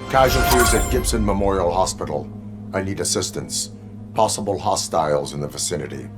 Casualties at Gibson Memorial Hospital. I need assistance. Possible hostiles in the vicinity.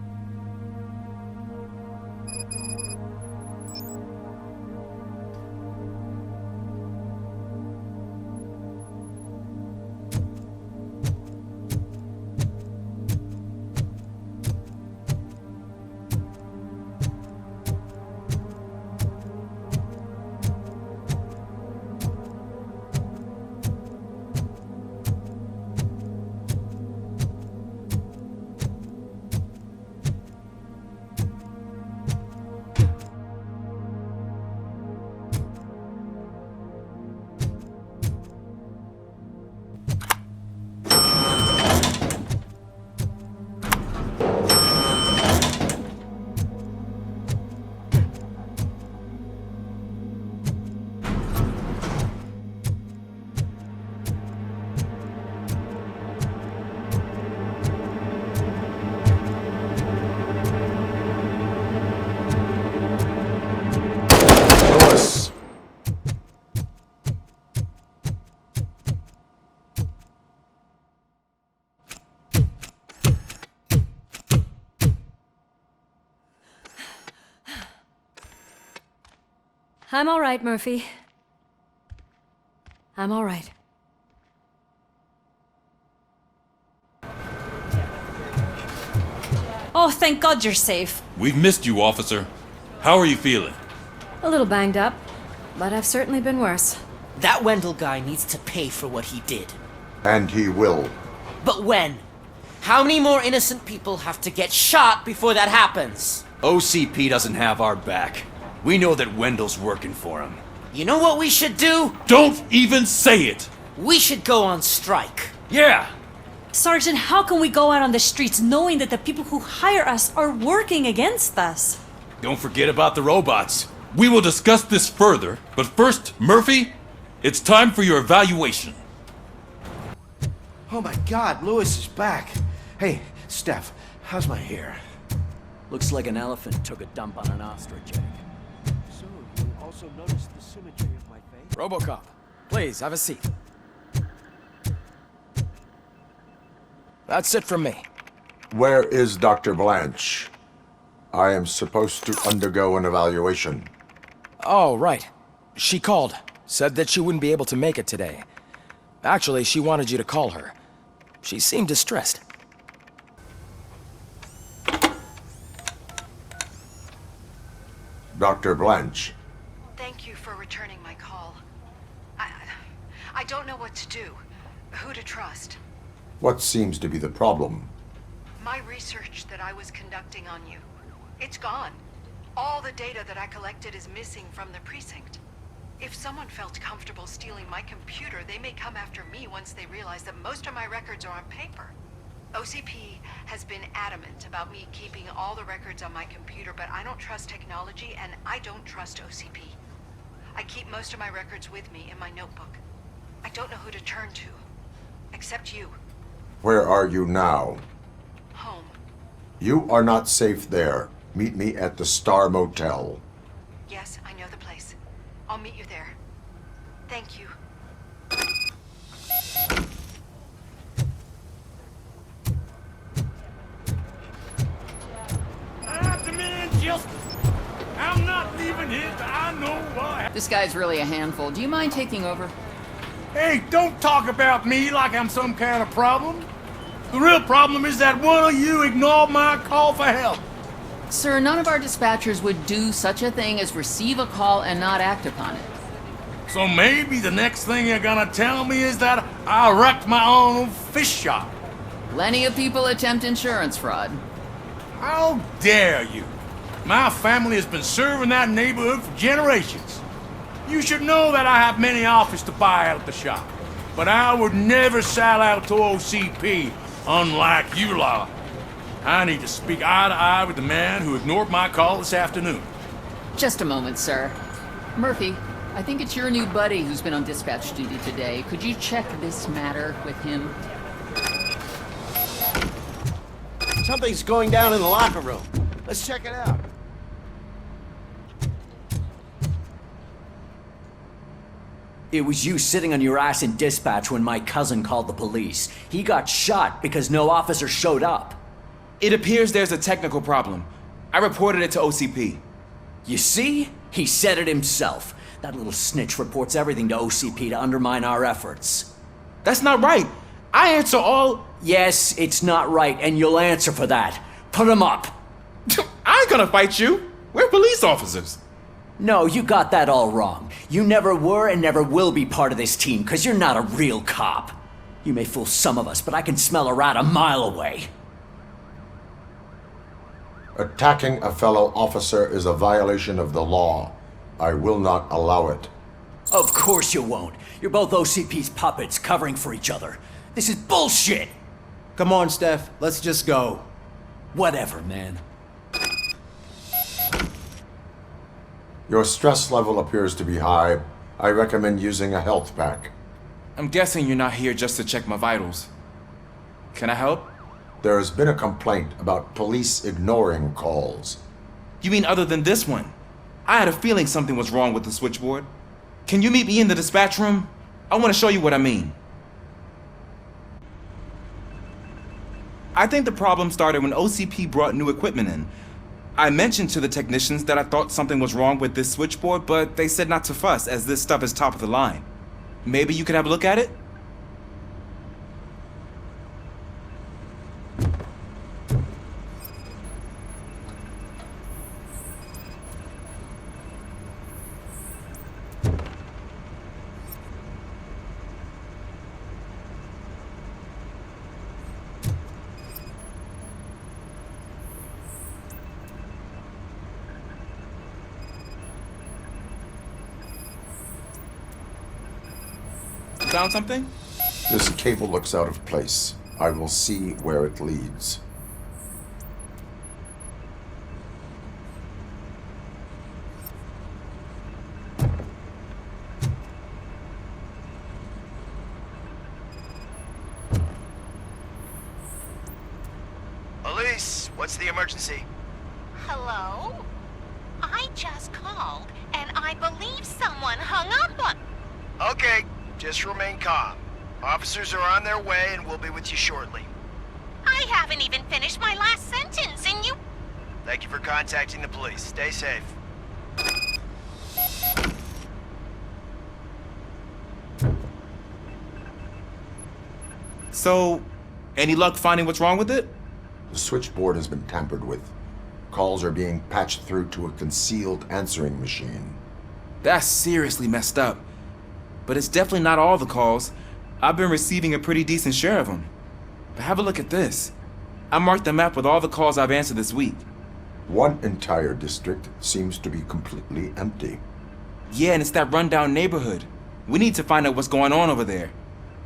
I'm all right, Murphy. I'm all right. Oh, thank God you're safe. We've missed you, officer. How are you feeling? A little banged up, but I've certainly been worse. That Wendell guy needs to pay for what he did. And he will. But when? How many more innocent people have to get shot before that happens? OCP doesn't have our back. We know that Wendell's working for him. You know what we should do? Don't even say it! We should go on strike. Yeah! Sergeant, how can we go out on the streets knowing that the people who hire us are working against us? Don't forget about the robots. We will discuss this further, but first, Murphy, it's time for your evaluation. Oh my God, Lewis is back. Hey, Steph, how's my hair? Looks like an elephant took a dump on an ostrich egg. So, you also noticed the symmetry of my face? ROBOCOP, please, have a seat. That's it from me. Where is Dr. Blanche? I am supposed to undergo an evaluation. Oh, right. She called. Said that she wouldn't be able to make it today. Actually, she wanted you to call her. She seemed distressed. Dr. Blanche. Thank you for returning my call. I don't know what to do. Who to trust. What seems to be the problem? My research that I was conducting on you, it's gone. All the data that I collected is missing from the precinct. If someone felt comfortable stealing my computer, they may come after me once they realize that most of my records are on paper. OCP has been adamant about me keeping all the records on my computer, but I don't trust technology and I don't trust OCP. I keep most of my records with me in my notebook. I don't know who to turn to, except you. Where are you now? Home. You are not safe there. Meet me at the Star Motel. Yes, I know the place. I'll meet you there. Thank you. I demand justice. I'm not leaving here till I know what. This guy's really a handful. Do you mind taking over? Hey, don't talk about me like I'm some kind of problem. The real problem is that one of you ignored my call for help. Sir, none of our dispatchers would do such a thing as receive a call and not act upon it. So maybe the next thing you're gonna tell me is that I wrecked my own fish shop. Plenty of people attempt insurance fraud. How dare you? My family has been serving that neighborhood for generations. You should know that I have many offers to buy out the shop. But I would never sell out to OCP, unlike you lot. I need to speak eye to eye with the man who ignored my call this afternoon. Just a moment, sir. Murphy, I think it's your new buddy who's been on dispatch duty today. Could you check this matter with him? Something's going down in the locker room. Let's check it out. It was you sitting on your ass in dispatch when my cousin called the police. He got shot because no officer showed up. It appears there's a technical problem. I reported it to OCP. You see? He said it himself. That little snitch reports everything to OCP to undermine our efforts. That's not right. I answer all... Yes, it's not right, and you'll answer for that. Put him up. I ain't gonna fight you. We're police officers. No, you got that all wrong. You never were and never will be part of this team, because you're not a real cop. You may fool some of us, but I can smell a rat a mile away. Attacking a fellow officer is a violation of the law. I will not allow it. Of course you won't. You're both OCP's puppets covering for each other. This is bullshit! Come on, Steph. Let's just go. Whatever, man. Your stress level appears to be high. I recommend using a health pack. I'm guessing you're not here just to check my vitals. Can I help? There has been a complaint about police ignoring calls. You mean other than this one? I had a feeling something was wrong with the switchboard. Can you meet me in the dispatch room? I want to show you what I mean. I think the problem started when OCP brought new equipment in. I mentioned to the technicians that I thought something was wrong with this switchboard, but they said not to fuss, as this stuff is top of the line. Maybe you could have a look at it? Found something? This cable looks out of place. I will see where it leads. Elise, what's the emergency? Hello? I just called, and I believe someone hung up on... Okay, just remain calm. Officers are on their way and we'll be with you shortly. I haven't even finished my last sentence, and you... Thank you for contacting the police. Stay safe. So, any luck finding what's wrong with it? The switchboard has been tampered with. Calls are being patched through to a concealed answering machine. That's seriously messed up. But it's definitely not all the calls. I've been receiving a pretty decent share of them. But have a look at this. I marked the map with all the calls I've answered this week. One entire district seems to be completely empty. Yeah, and it's that rundown neighborhood. We need to find out what's going on over there.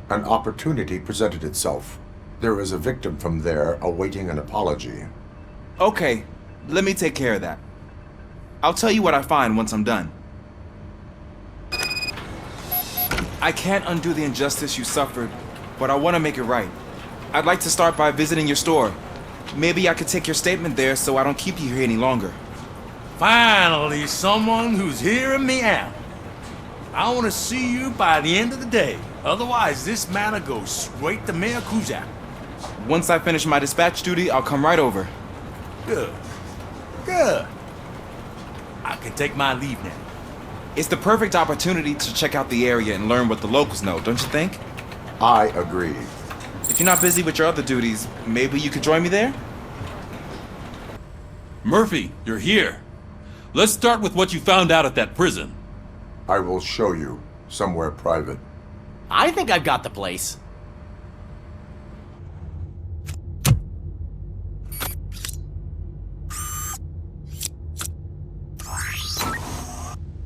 An opportunity presented itself. There is a victim from there awaiting an apology. Okay, let me take care of that. I'll tell you what I find once I'm done. I can't undo the injustice you suffered, but I want to make it right. I'd like to start by visiting your store. Maybe I could take your statement there so I don't keep you here any longer. Finally, someone who's hearing me out. I want to see you by the end of the day. Otherwise, this matter goes straight to Mayor Kuzak. Once I finish my dispatch duty, I'll come right over. Good. Good. I can take my leave now. It's the perfect opportunity to check out the area and learn what the locals know, don't you think? I agree. If you're not busy with your other duties, maybe you could join me there? Murphy, you're here. Let's start with what you found out at that prison. I will show you somewhere private. I think I've got the place.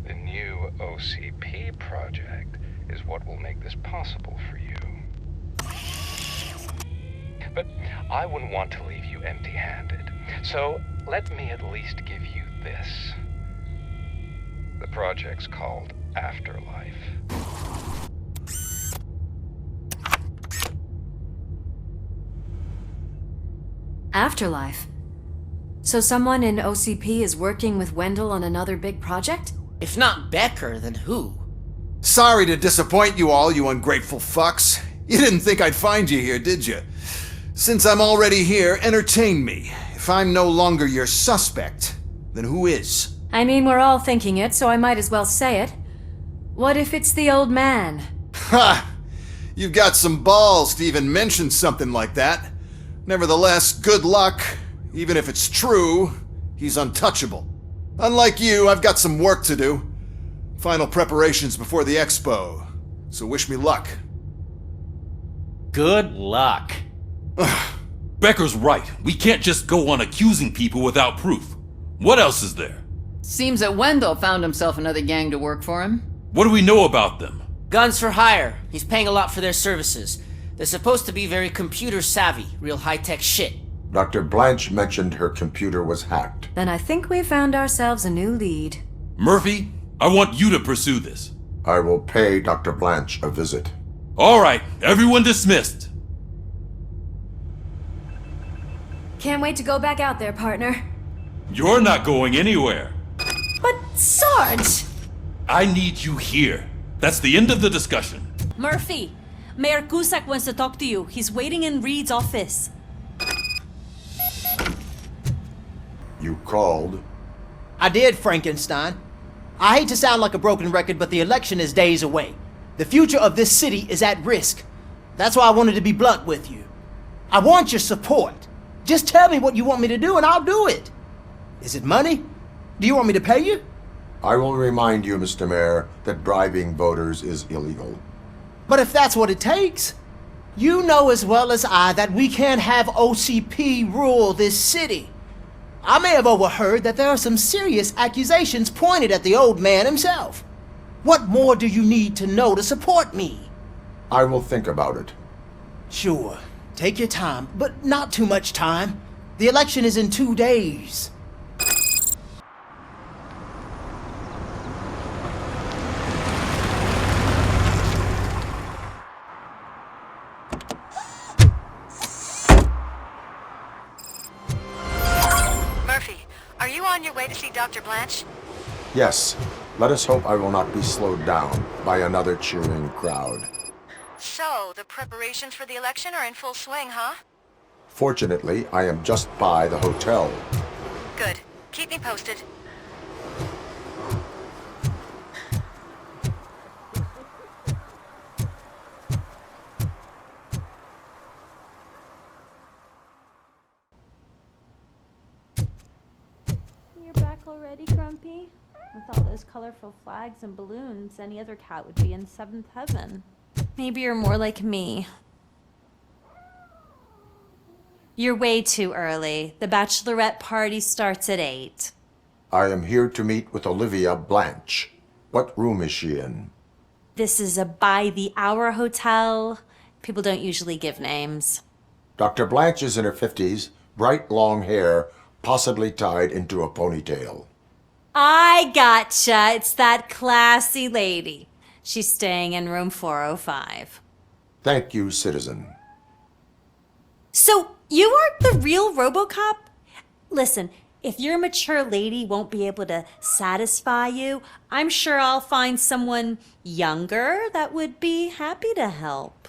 The new OCP project is what will make this possible for you. But I wouldn't want to leave you empty-handed, so let me at least give you this. The project's called Afterlife. Afterlife? So someone in OCP is working with Wendell on another big project? If not Becker, then who? Sorry to disappoint you all, you ungrateful fucks. You didn't think I'd find you here, did you? Since I'm already here, entertain me. If I'm no longer your suspect, then who is? I mean, we're all thinking it, so I might as well say it. What if it's the old man? Ha! You've got some balls to even mention something like that. Nevertheless, good luck. Even if it's true, he's untouchable. Unlike you, I've got some work to do. Final preparations before the expo. So wish me luck. Good luck. Becker's right. We can't just go on accusing people without proof. What else is there? Seems that Wendell found himself another gang to work for him. What do we know about them? Guns for hire. He's paying a lot for their services. They're supposed to be very computer savvy, real high-tech shit. Dr. Blanche mentioned her computer was hacked. Then I think we found ourselves a new lead. Murphy, I want you to pursue this. I will pay Dr. Blanche a visit. All right, everyone dismissed. Can't wait to go back out there, partner. You're not going anywhere. But, Sarge! I need you here. That's the end of the discussion. Murphy, Mayor Cusack wants to talk to you. He's waiting in Reed's office. You called? I did, Frankenstein. I hate to sound like a broken record, but the election is days away. The future of this city is at risk. That's why I wanted to be blunt with you. I want your support. Just tell me what you want me to do and I'll do it. Is it money? Do you want me to pay you? I will remind you, Mr. Mayor, that bribing voters is illegal. But if that's what it takes, you know as well as I that we can't have OCP rule this city. I may have overheard that there are some serious accusations pointed at the old man himself. What more do you need to know to support me? I will think about it. Sure. Take your time, but not too much time. The election is in 2 days. Murphy, are you on your way to see Dr. Blanche? Yes. Let us hope I will not be slowed down by another cheering crowd. So, the preparations for the election are in full swing, huh? Fortunately, I am just by the hotel. Good. Keep me posted. You're back already, Grumpy? With all those colorful flags and balloons, any other cat would be in seventh heaven. Maybe you're more like me. You're way too early. The bachelorette party starts at 8. I am here to meet with Olivia Blanche. What room is she in? This is a by-the-hour hotel. People don't usually give names. Dr. Blanche is in her 50s, bright long hair, possibly tied into a ponytail. I gotcha. It's that classy lady. She's staying in room 405. Thank you, citizen. So, you aren't the real ROBOCOP? Listen, if your mature lady won't be able to satisfy you, I'm sure I'll find someone younger that would be happy to help.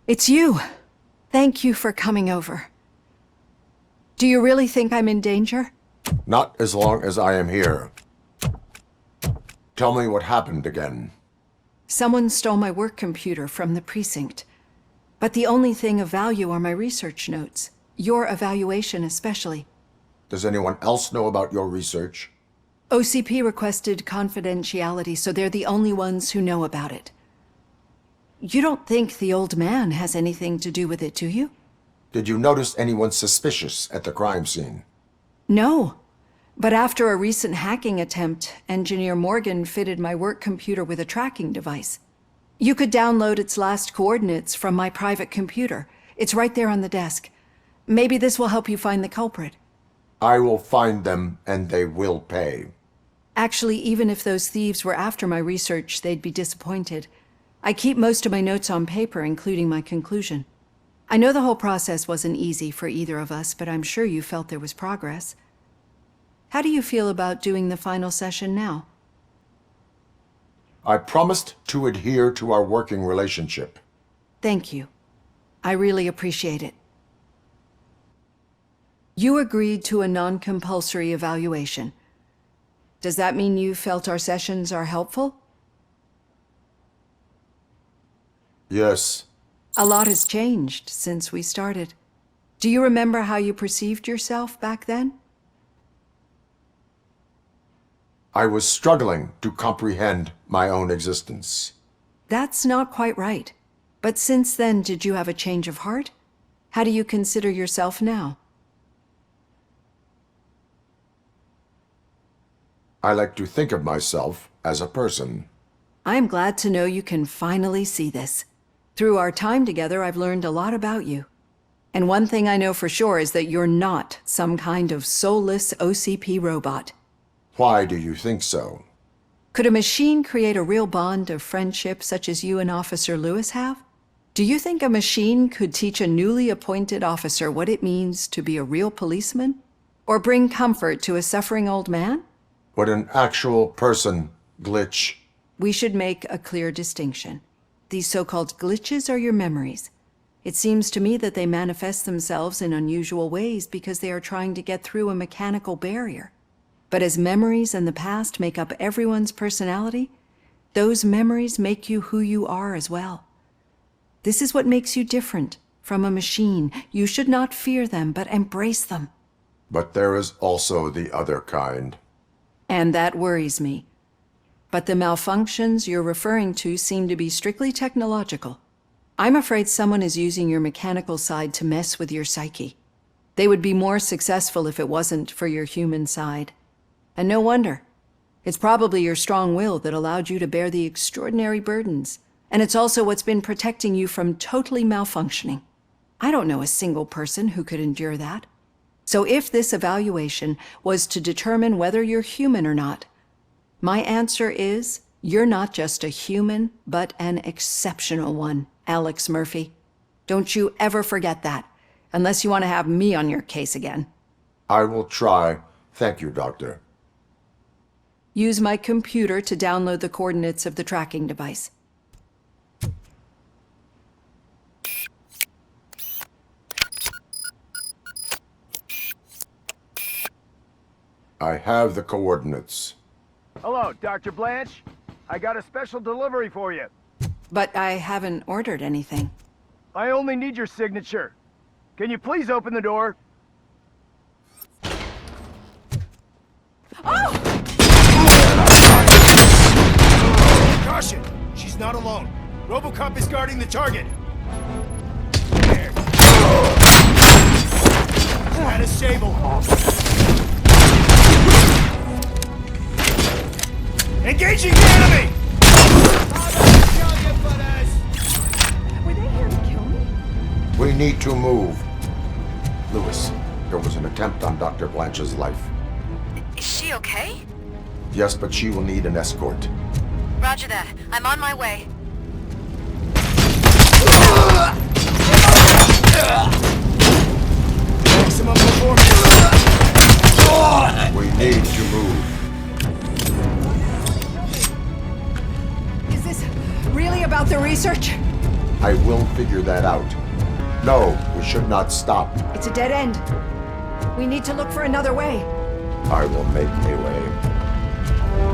It's you. Thank you for coming over. Do you really think I'm in danger? Not as long as I am here. Tell me what happened again. Someone stole my work computer from the precinct. But the only thing of value are my research notes. Your evaluation especially. Does anyone else know about your research? OCP requested confidentiality, so they're the only ones who know about it. You don't think the old man has anything to do with it, do you? Did you notice anyone suspicious at the crime scene? No. But after a recent hacking attempt, Engineer Morgan fitted my work computer with a tracking device. You could download its last coordinates from my private computer. It's right there on the desk. Maybe this will help you find the culprit. I will find them, and they will pay. Actually, even if those thieves were after my research, they'd be disappointed. I keep most of my notes on paper, including my conclusion. I know the whole process wasn't easy for either of us, but I'm sure you felt there was progress. How do you feel about doing the final session now? I promised to adhere to our working relationship. Thank you. I really appreciate it. You agreed to a non-compulsory evaluation. Does that mean you felt our sessions are helpful? Yes. A lot has changed since we started. Do you remember how you perceived yourself back then? I was struggling to comprehend my own existence. That's not quite right. But since then, did you have a change of heart? How do you consider yourself now? I like to think of myself as a person. I'm glad to know you can finally see this. Through our time together, I've learned a lot about you. And one thing I know for sure is that you're not some kind of soulless OCP robot. Why do you think so? Could a machine create a real bond of friendship such as you and Officer Lewis have? Do you think a machine could teach a newly appointed officer what it means to be a real policeman? Or bring comfort to a suffering old man? Would an actual person glitch? We should make a clear distinction. These so-called glitches are your memories. It seems to me that they manifest themselves in unusual ways because they are trying to get through a mechanical barrier. But as memories and the past make up everyone's personality, those memories make you who you are as well. This is what makes you different from a machine. You should not fear them, but embrace them. But there is also the other kind. And that worries me. But the malfunctions you're referring to seem to be strictly technological. I'm afraid someone is using your mechanical side to mess with your psyche. They would be more successful if it wasn't for your human side. And no wonder. It's probably your strong will that allowed you to bear the extraordinary burdens. And it's also what's been protecting you from totally malfunctioning. I don't know a single person who could endure that. So if this evaluation was to determine whether you're human or not, my answer is you're not just a human, but an exceptional one, Alex Murphy. Don't you ever forget that, unless you want to have me on your case again. I will try. Thank you, Doctor. Use my computer to download the coordinates of the tracking device. I have the coordinates. Hello, Dr. Blanche. I got a special delivery for you. But I haven't ordered anything. I only need your signature. Can you please open the door? Caution! She's not alone. ROBOCOP is guarding the target. There. Status stable. Engaging the enemy! Were they here to kill me? We need to move. Lewis, there was an attempt on Dr. Blanche's life. Is she okay? Yes, but she will need an escort. Roger that. I'm on my way. Maximum performance. We need to move. Is this really about the research? I will figure that out. No, we should not stop. It's a dead end. We need to look for another way. I will make a way.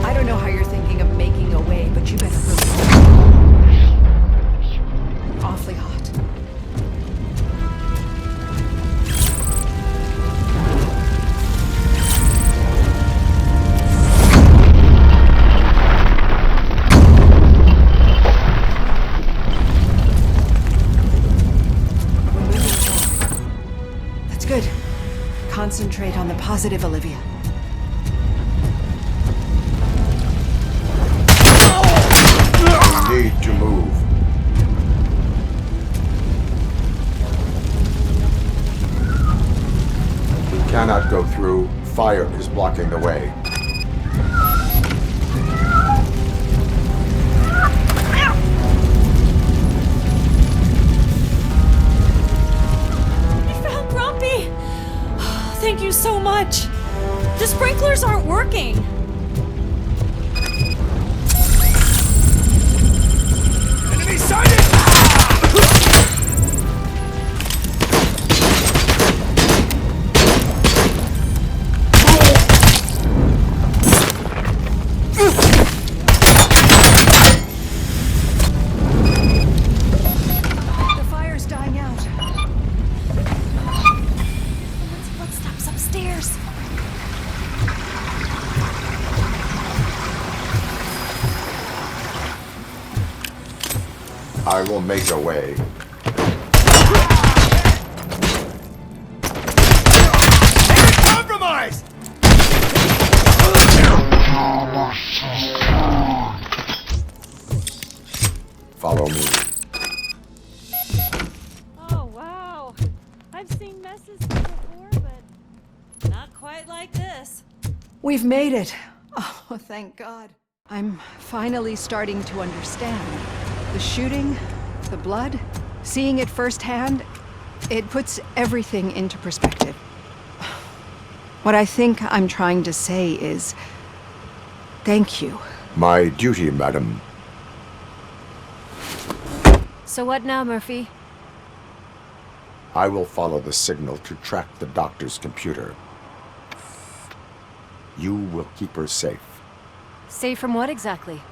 I don't know how you're thinking of making a way, but you better really. Awfully hot. We're moving forward. That's good. Concentrate on the positive, Olivia. fire is blocking the way. I found Grumpy! Thank you so much. The sprinklers aren't working. Enemy sighted! The fire's dying out. Footsteps upstairs. I will make a way. Compromised! Follow me. Oh, wow. I've seen messes before, but not quite like this. We've made it. Oh, thank God. I'm finally starting to understand. The shooting, the blood, seeing it firsthand, it puts everything into perspective. What I think I'm trying to say is, thank you. My duty, madam. So what now, Murphy? I will follow the signal to track the doctor's computer. You will keep her safe. Safe from what exactly?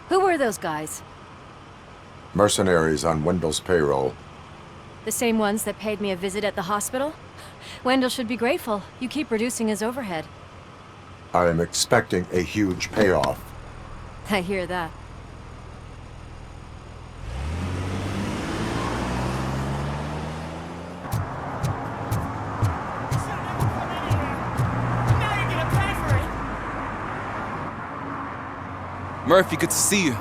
Who were those guys? Mercenaries on Wendell's payroll. The same ones that paid me a visit at the hospital? Wendell should be grateful. You keep reducing his overhead. I am expecting a huge payoff. I hear that. Murphy, good to see you.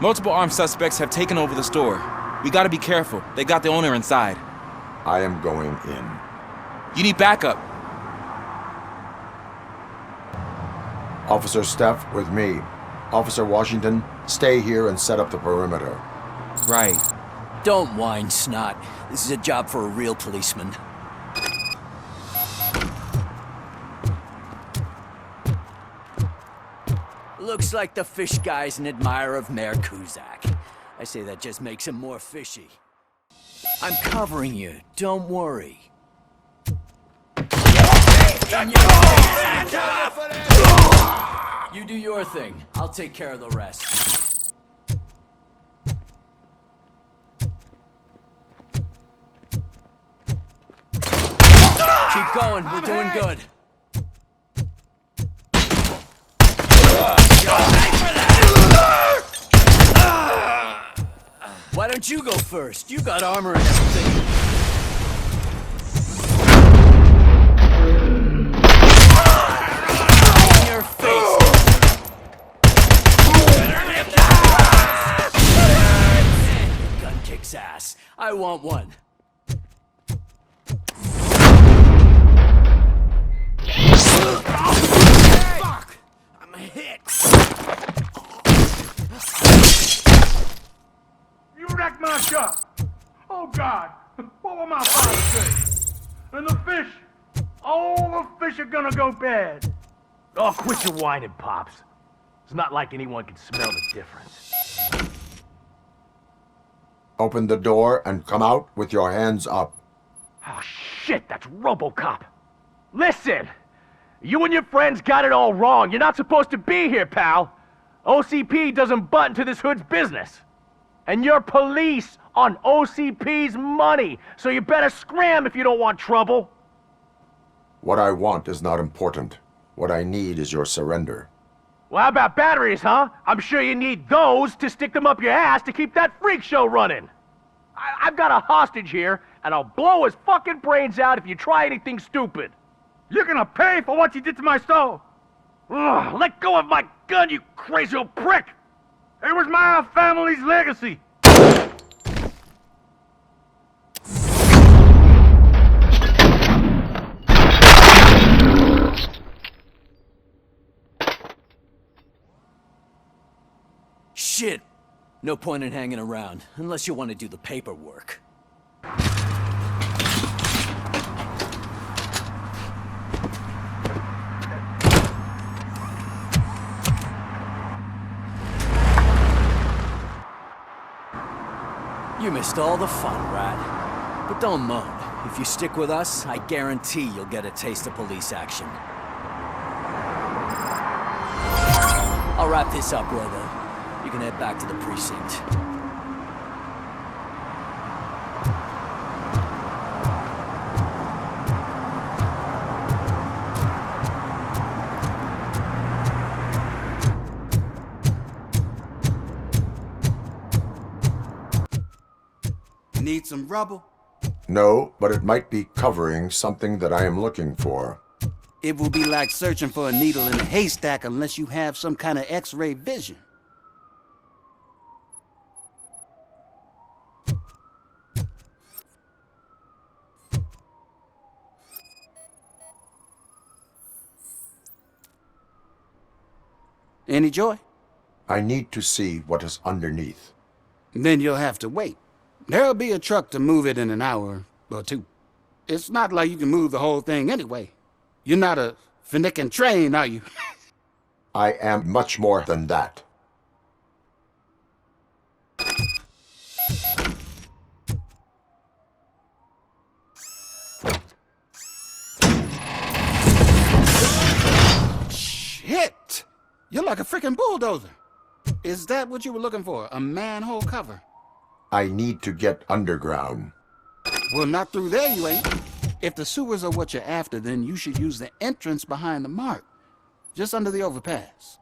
Multiple armed suspects have taken over the store. We gotta be careful. They got the owner inside. I am going in. You need backup. Officer Steph, with me. Officer Washington, stay here and set up the perimeter. Right. Don't whine, Snot. This is a job for a real policeman. Looks like the fish guy's an admirer of Mayor Kuzak. I say that just makes him more fishy. I'm covering you, don't worry. You do your thing, I'll take care of the rest. Keep going, we're doing good. Why don't you go first? You got armor and everything. In your face. Gun kicks ass. I want one. Fuck! I'm hit. You wrecked my shop! Oh God! What will my father say? And the fish! All the fish are gonna go bad! Oh, quit your whining, Pops. It's not like anyone can smell the difference. Open the door and come out with your hands up. Oh, shit, that's ROBOCOP! Listen! You and your friends got it all wrong. You're not supposed to be here, pal. OCP doesn't butt into this hood's business. And you're police on OCP's money, so you better scram if you don't want trouble. What I want is not important. What I need is your surrender. Well, how about batteries, huh? I'm sure you need those to stick them up your ass to keep that freak show running. I've got a hostage here, and I'll blow his fucking brains out if you try anything stupid. You're gonna pay for what you did to my store! Ugh, let go of my gun, you crazy old prick! It was my family's legacy! shit! No point in hanging around, unless you want to do the paperwork. You missed all the fun, Rat. But don't moan. If you stick with us, I guarantee you'll get a taste of police action. I'll wrap this up, Robo. You can head back to the precinct. Need some rubble? No, but it might be covering something that I am looking for. It will be like searching for a needle in a haystack unless you have some kind of X-ray vision. Any joy? I need to see what is underneath. Then you'll have to wait. There'll be a truck to move it in an hour or two. It's not like you can move the whole thing anyway. You're not a finicking train, are you? I am much more than that. Shit! You're like a freaking bulldozer. Is that what you were looking for? A manhole cover? I need to get underground. Well, not through there, you ain't. If the sewers are what you're after, then you should use the entrance behind the mark. Just under the overpass.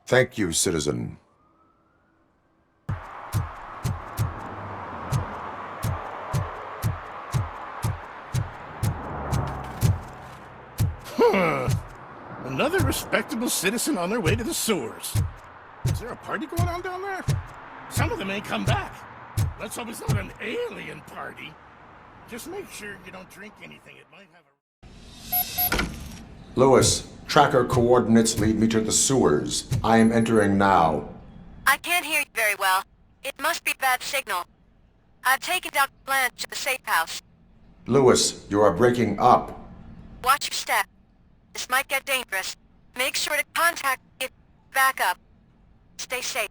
Thank you, citizen. Another respectable citizen on their way to the sewers. Is there a party going on down there? Some of them ain't come back. Let's hope it's not an alien party. Just make sure you don't drink anything. It might have a... Lewis, tracker coordinates lead me to the sewers. I am entering now. I can't hear you very well. It must be a bad signal. I've taken Dr. Blanche to the safe house. Lewis, you are breaking up. Watch your step. This might get dangerous. Make sure to contact me if back up. Stay safe.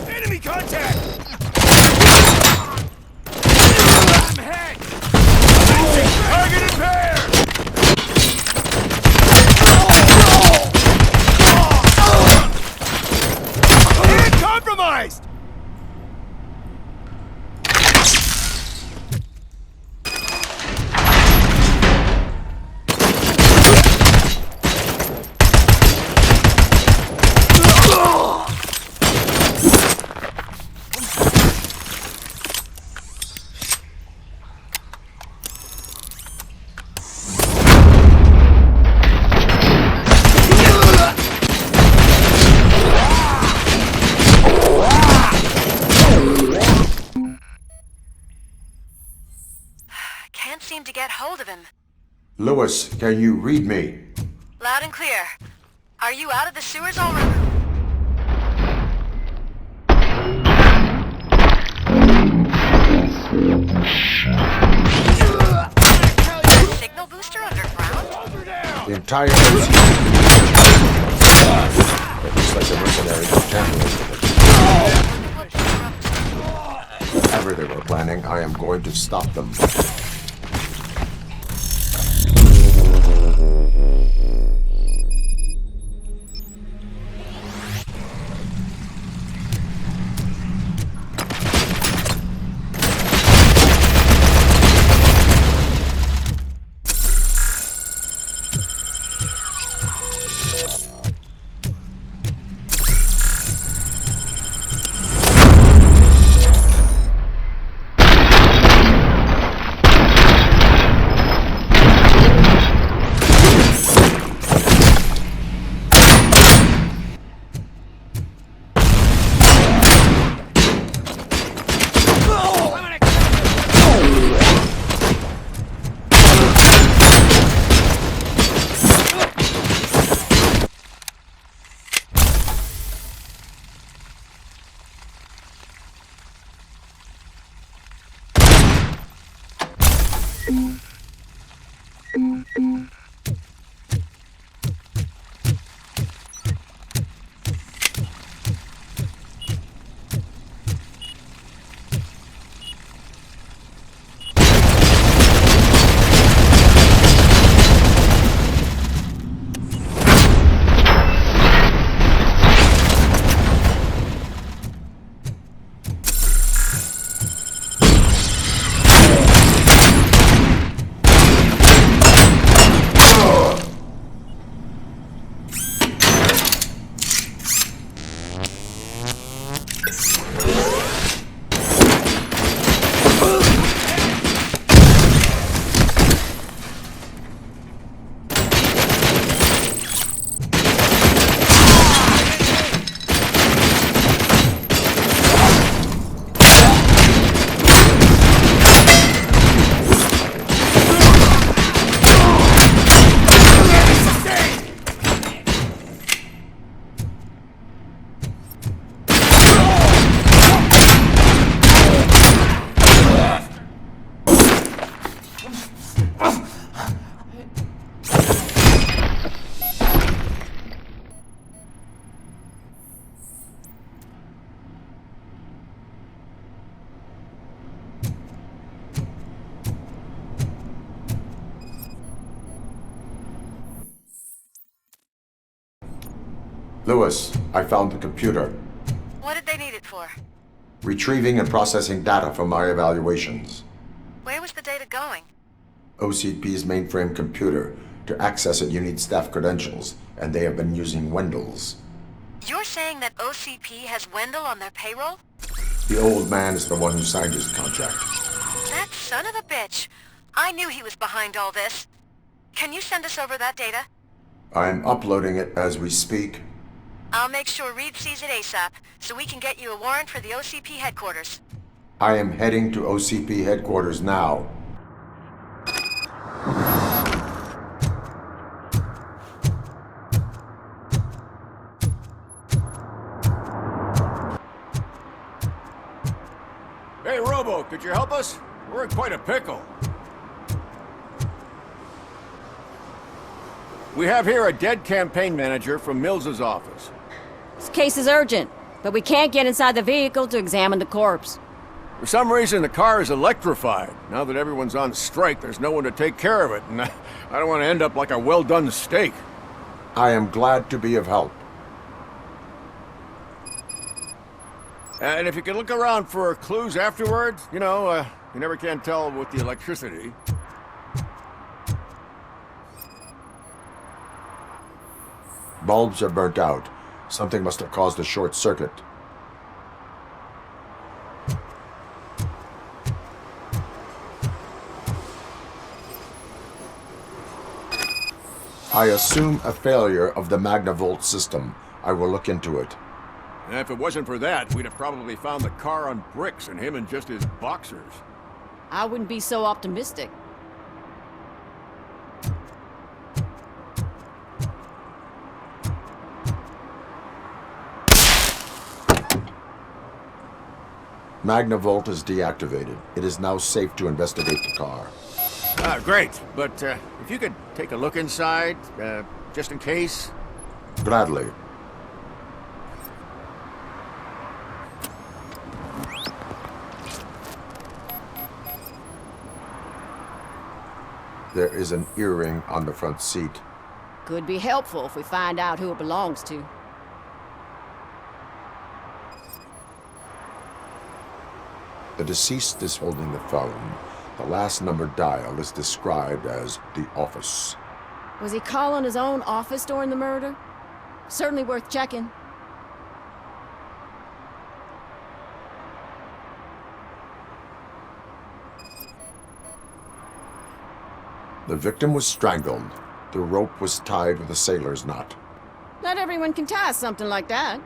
Enemy contact! I'm hit! Target impaired! And compromised! Can't seem to get hold of him. Lewis, can you read me? Loud and clear. Are you out of the sewers already? Signal booster underground? The entire OC. It looks like the mercenaries are tampering with it. Whatever they were planning, I am going to stop them. Lewis, I found the computer. What did they need it for? Retrieving and processing data from my evaluations. Where was the data going? OCP's mainframe computer. To access it, you need staff credentials, and they have been using Wendell's. You're saying that OCP has Wendell on their payroll? The old man is the one who signed his contract. That son of a bitch. I knew he was behind all this. Can you send us over that data? I'm uploading it as we speak. I'll make sure Reed sees it ASAP, so we can get you a warrant for the OCP headquarters. I am heading to OCP headquarters now. Hey, Robo, could you help us? We're in quite a pickle. We have here a dead campaign manager from Mills's office. This case is urgent, but we can't get inside the vehicle to examine the corpse. For some reason, the car is electrified. Now that everyone's on strike, there's no one to take care of it, and I don't want to end up like a well-done steak. I am glad to be of help. And if you could look around for clues afterwards, you never can tell with the electricity. Bulbs are burnt out. Something must have caused a short circuit. I assume a failure of the Magnavolt system. I will look into it. And if it wasn't for that, we'd have probably found the car on bricks and him in just his boxers. I wouldn't be so optimistic. Magnavolt is deactivated. It is now safe to investigate the car. Great. But if you could take a look inside, just in case. Gladly. There is an earring on the front seat. Could be helpful if we find out who it belongs to. The deceased is holding the phone. The last number dialed is described as the office. Was he calling his own office during the murder? Certainly worth checking. The victim was strangled. The rope was tied with a sailor's knot. Not everyone can tie something like that.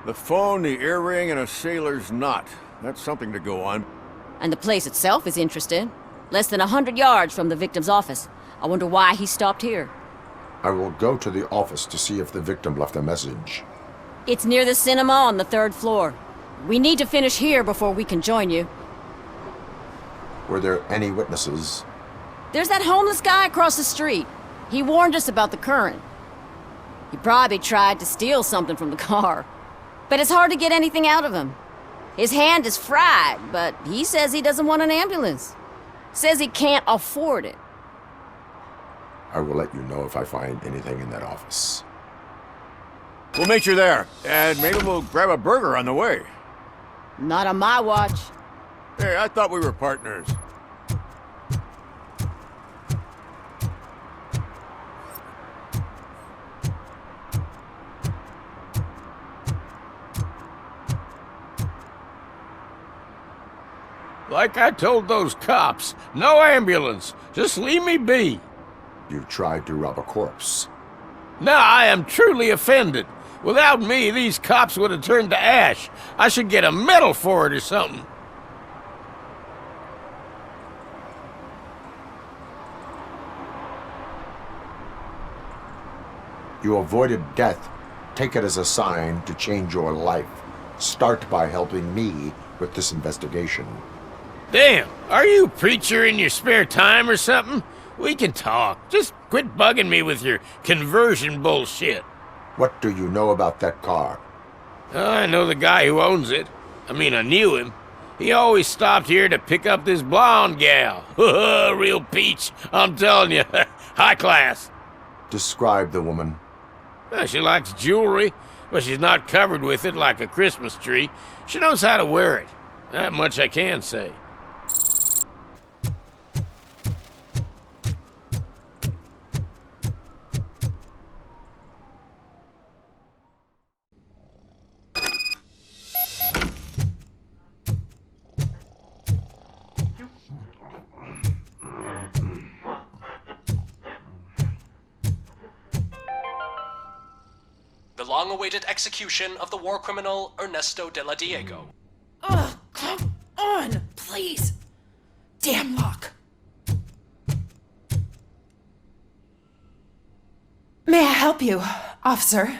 The phone, the earring, and a sailor's knot. That's something to go on. And the place itself is interesting. Less than 100 yards from the victim's office. I wonder why he stopped here. I will go to the office to see if the victim left a message. It's near the cinema on the 3rd floor. We need to finish here before we can join you. Were there any witnesses? There's that homeless guy across the street. He warned us about the current. He probably tried to steal something from the car. But it's hard to get anything out of him. His hand is fried, but he says he doesn't want an ambulance. Says he can't afford it. I will let you know if I find anything in that office. We'll meet you there, and maybe we'll grab a burger on the way. Not on my watch. Hey, I thought we were partners. Like I told those cops, no ambulance. Just leave me be. You tried to rob a corpse. Now I am truly offended. Without me, these cops would have turned to ash. I should get a medal for it or something. You avoided death. Take it as a sign to change your life. Start by helping me with this investigation. Damn, are you a preacher in your spare time or something? We can talk. Just quit bugging me with your conversion bullshit. What do you know about that car? I know the guy who owns it. I mean, I knew him. He always stopped here to pick up this blonde gal. Real peach, I'm telling you. High class. Describe the woman. She likes jewelry, but she's not covered with it like a Christmas tree. She knows how to wear it. That much I can say. The long-awaited execution of the war criminal Ernesto de la Diego. Ugh, come on, please. Damn lock. May I help you, officer?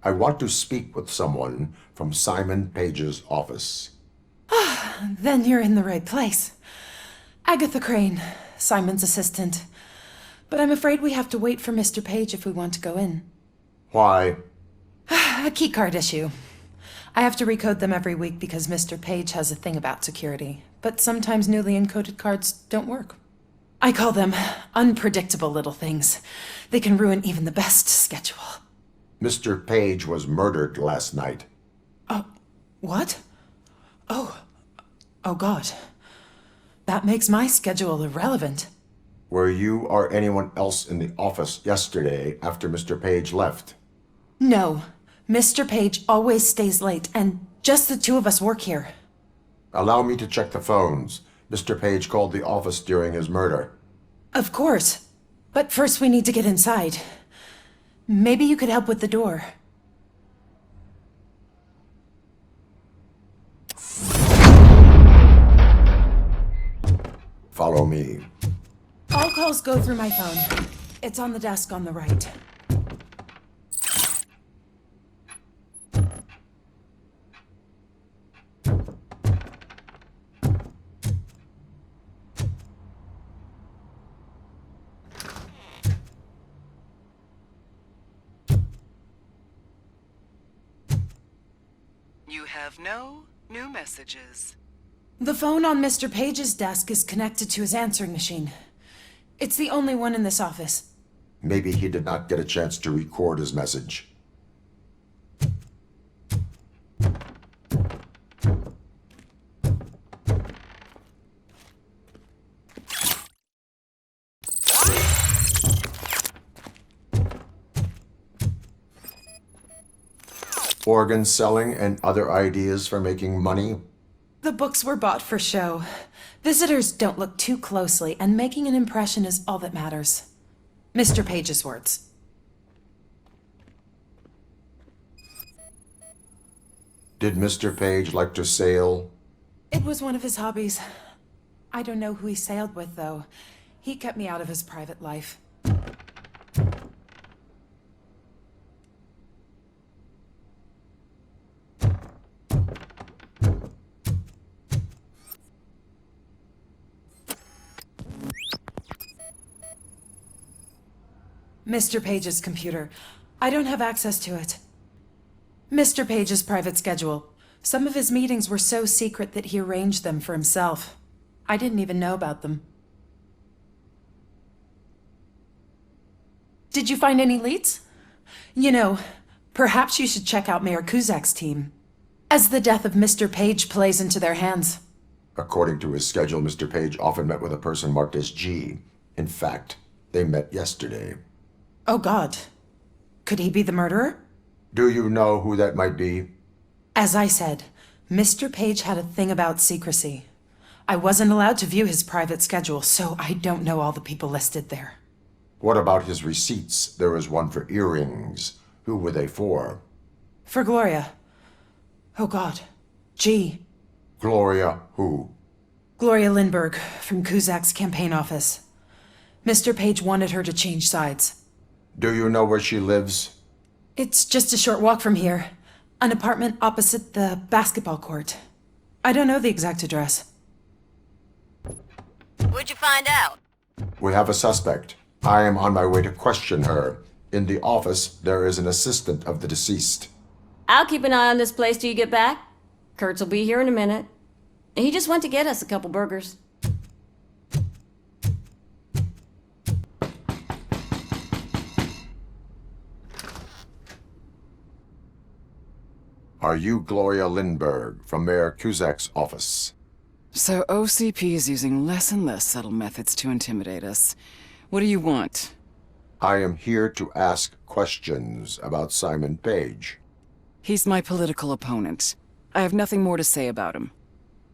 I want to speak with someone from Simon Page's office. Then you're in the right place. Agatha Crane, Simon's assistant. But I'm afraid we have to wait for Mr. Page if we want to go in. Why? A keycard issue. I have to recode them every week because Mr. Page has a thing about security. But sometimes newly encoded cards don't work. I call them unpredictable little things. They can ruin even the best schedule. Mr. Page was murdered last night. What? Oh God. That makes my schedule irrelevant. Were you or anyone else in the office yesterday after Mr. Page left? No. Mr. Page always stays late, and just the two of us work here. Allow me to check the phones. Mr. Page called the office during his murder. Of course. But first we need to get inside. Maybe you could help with the door. Follow me. All calls go through my phone. It's on the desk on the right. You have no new messages. The phone on Mr. Page's desk is connected to his answering machine. It's the only one in this office. Maybe he did not get a chance to record his message. Organ selling and other ideas for making money? The books were bought for show. Visitors don't look too closely, and making an impression is all that matters. Mr. Page's words. Did Mr. Page like to sail? It was one of his hobbies. I don't know who he sailed with, though. He kept me out of his private life. Mr. Page's computer. I don't have access to it. Mr. Page's private schedule. Some of his meetings were so secret that he arranged them for himself. I didn't even know about them. Did you find any leads? You know, perhaps you should check out Mayor Kuzak's team, as the death of Mr. Page plays into their hands. According to his schedule, Mr. Page often met with a person marked as G. In fact, they met yesterday. Oh God. Could he be the murderer? Do you know who that might be? As I said, Mr. Page had a thing about secrecy. I wasn't allowed to view his private schedule, so I don't know all the people listed there. What about his receipts? There was one for earrings. Who were they for? For Gloria. Oh God. G. Gloria who? Gloria Lindbergh, from Kuzak's campaign office. Mr. Page wanted her to change sides. Do you know where she lives? It's just a short walk from here. An apartment opposite the basketball court. I don't know the exact address. What'd you find out? We have a suspect. I am on my way to question her. In the office, there is an assistant of the deceased. I'll keep an eye on this place till you get back. Kurtz will be here in a minute. He just went to get us a couple burgers. Are you Gloria Lindbergh from Mayor Cusack's office? So OCP is using less and less subtle methods to intimidate us. What do you want? I am here to ask questions about Simon Page. He's my political opponent. I have nothing more to say about him.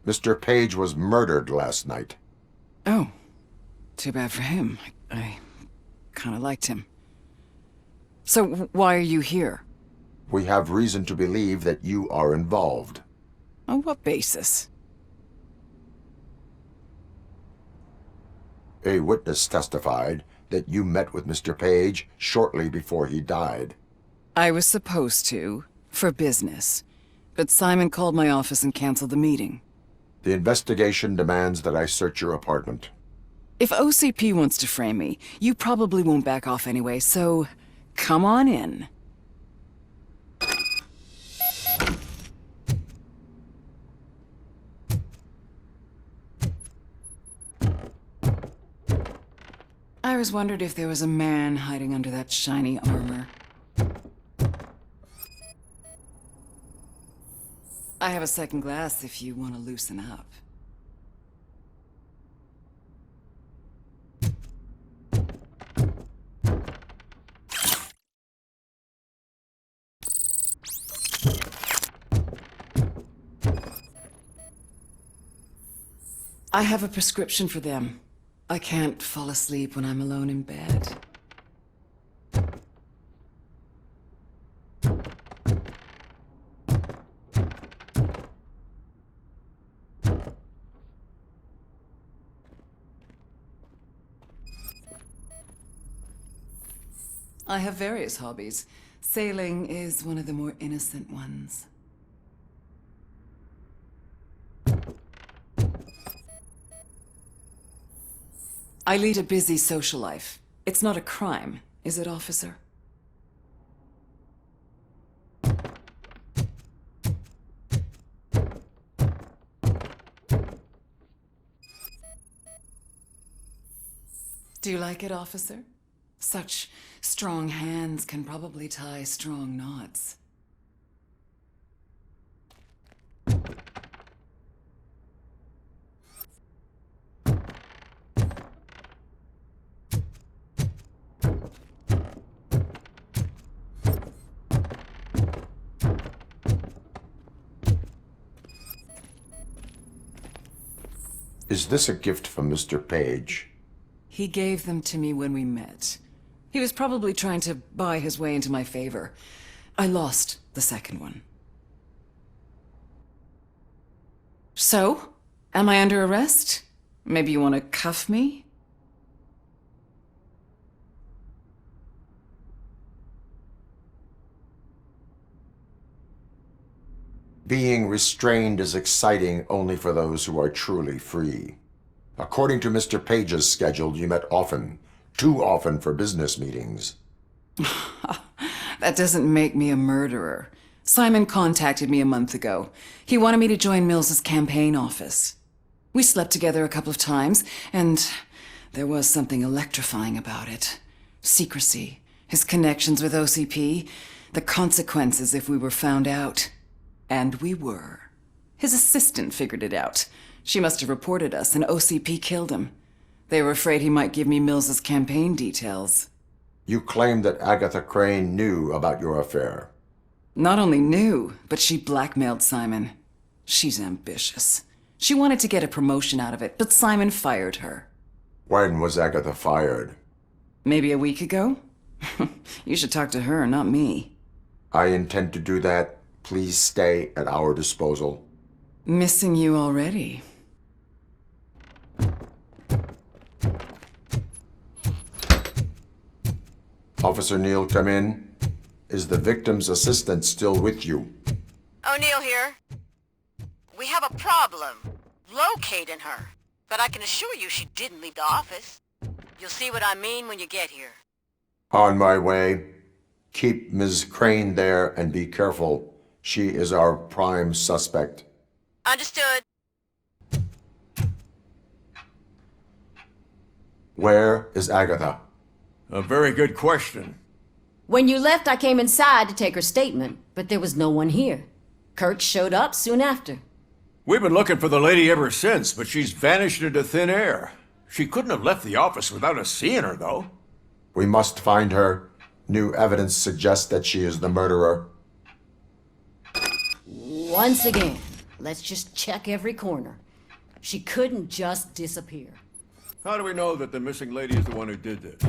Mr. Page was murdered last night. Oh. Too bad for him. I kinda liked him. So why are you here? We have reason to believe that you are involved. On what basis? A witness testified that you met with Mr. Page shortly before he died. I was supposed to, for business. But Simon called my office and canceled the meeting. The investigation demands that I search your apartment. If OCP wants to frame me, you probably won't back off anyway, so come on in. I always wondered if there was a man hiding under that shiny armor. I have a second glass if you want to loosen up. I have a prescription for them. I can't fall asleep when I'm alone in bed. I have various hobbies. Sailing is one of the more innocent ones. I lead a busy social life. It's not a crime, is it, officer? Do you like it, officer? Such strong hands can probably tie strong knots. Is this a gift from Mr. Page? He gave them to me when we met. He was probably trying to buy his way into my favor. I lost the second one. So? Am I under arrest? Maybe you want to cuff me? Being restrained is exciting only for those who are truly free. According to Mr. Page's schedule, you met often. Too often for business meetings. That doesn't make me a murderer. Simon contacted me a month ago. He wanted me to join Mills's campaign office. We slept together a couple of times, and there was something electrifying about it. Secrecy, his connections with OCP, the consequences if we were found out. And we were. His assistant figured it out. She must have reported us, and OCP killed him. They were afraid he might give me Mills's campaign details. You claim that Agatha Crane knew about your affair. Not only knew, but she blackmailed Simon. She's ambitious. She wanted to get a promotion out of it, but Simon fired her. When was Agatha fired? Maybe a week ago? You should talk to her, not me. I intend to do that. Please stay at our disposal. Missing you already. Officer Neal, come in. Is the victim's assistant still with you? O'Neill here. We have a problem locating her, but I can assure you she didn't leave the office. You'll see what I mean when you get here. On my way. Keep Ms. Crane there and be careful. She is our prime suspect. Understood. Where is Agatha? A very good question. When you left, I came inside to take her statement, but there was no one here. Kirk showed up soon after. We've been looking for the lady ever since, but she's vanished into thin air. She couldn't have left the office without us seeing her, though. We must find her. New evidence suggests that she is the murderer. Once again, let's just check every corner. She couldn't just disappear. How do we know that the missing lady is the one who did this?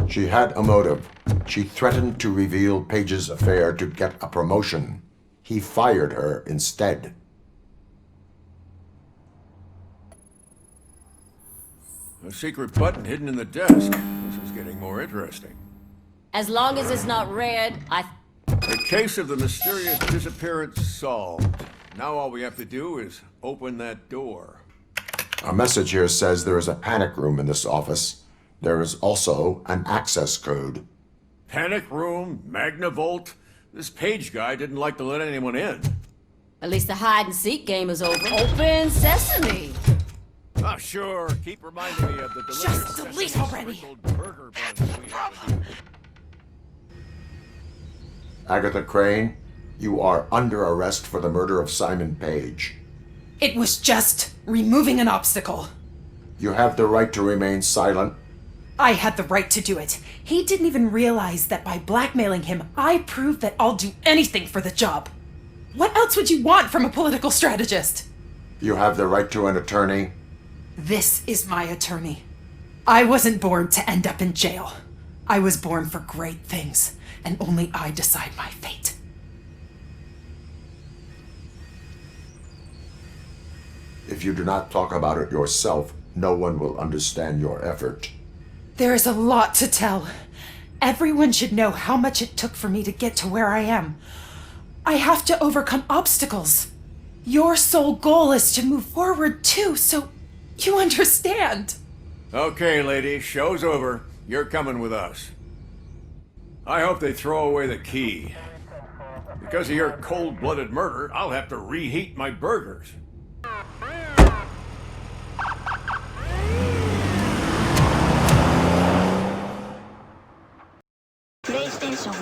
She had a motive. She threatened to reveal Page's affair to get a promotion. He fired her instead. A secret button hidden in the desk. This is getting more interesting. As long as it's not red, The case of the mysterious disappearance solved. Now all we have to do is open that door. A message here says there is a panic room in this office. There is also an access code. Panic room, Magnavolt. This Page guy didn't like to let anyone in. At least the hide-and-seek game is over. Open sesame! Ah, sure. Keep reminding me of the delicious delete already. burger buns we have. Agatha Crane, you are under arrest for the murder of Simon Page. It was just removing an obstacle. You have the right to remain silent. I had the right to do it. He didn't even realize that by blackmailing him, I proved that I'll do anything for the job. What else would you want from a political strategist? You have the right to an attorney. This is my attorney. I wasn't born to end up in jail. I was born for great things, and only I decide my fate. If you do not talk about it yourself, no one will understand your effort. There is a lot to tell. Everyone should know how much it took for me to get to where I am. I have to overcome obstacles. Your sole goal is to move forward too, so you understand. Okay, lady, show's over. You're coming with us. I hope they throw away the key. Because of your cold-blooded murder, I'll have to reheat my burgers. PlayStation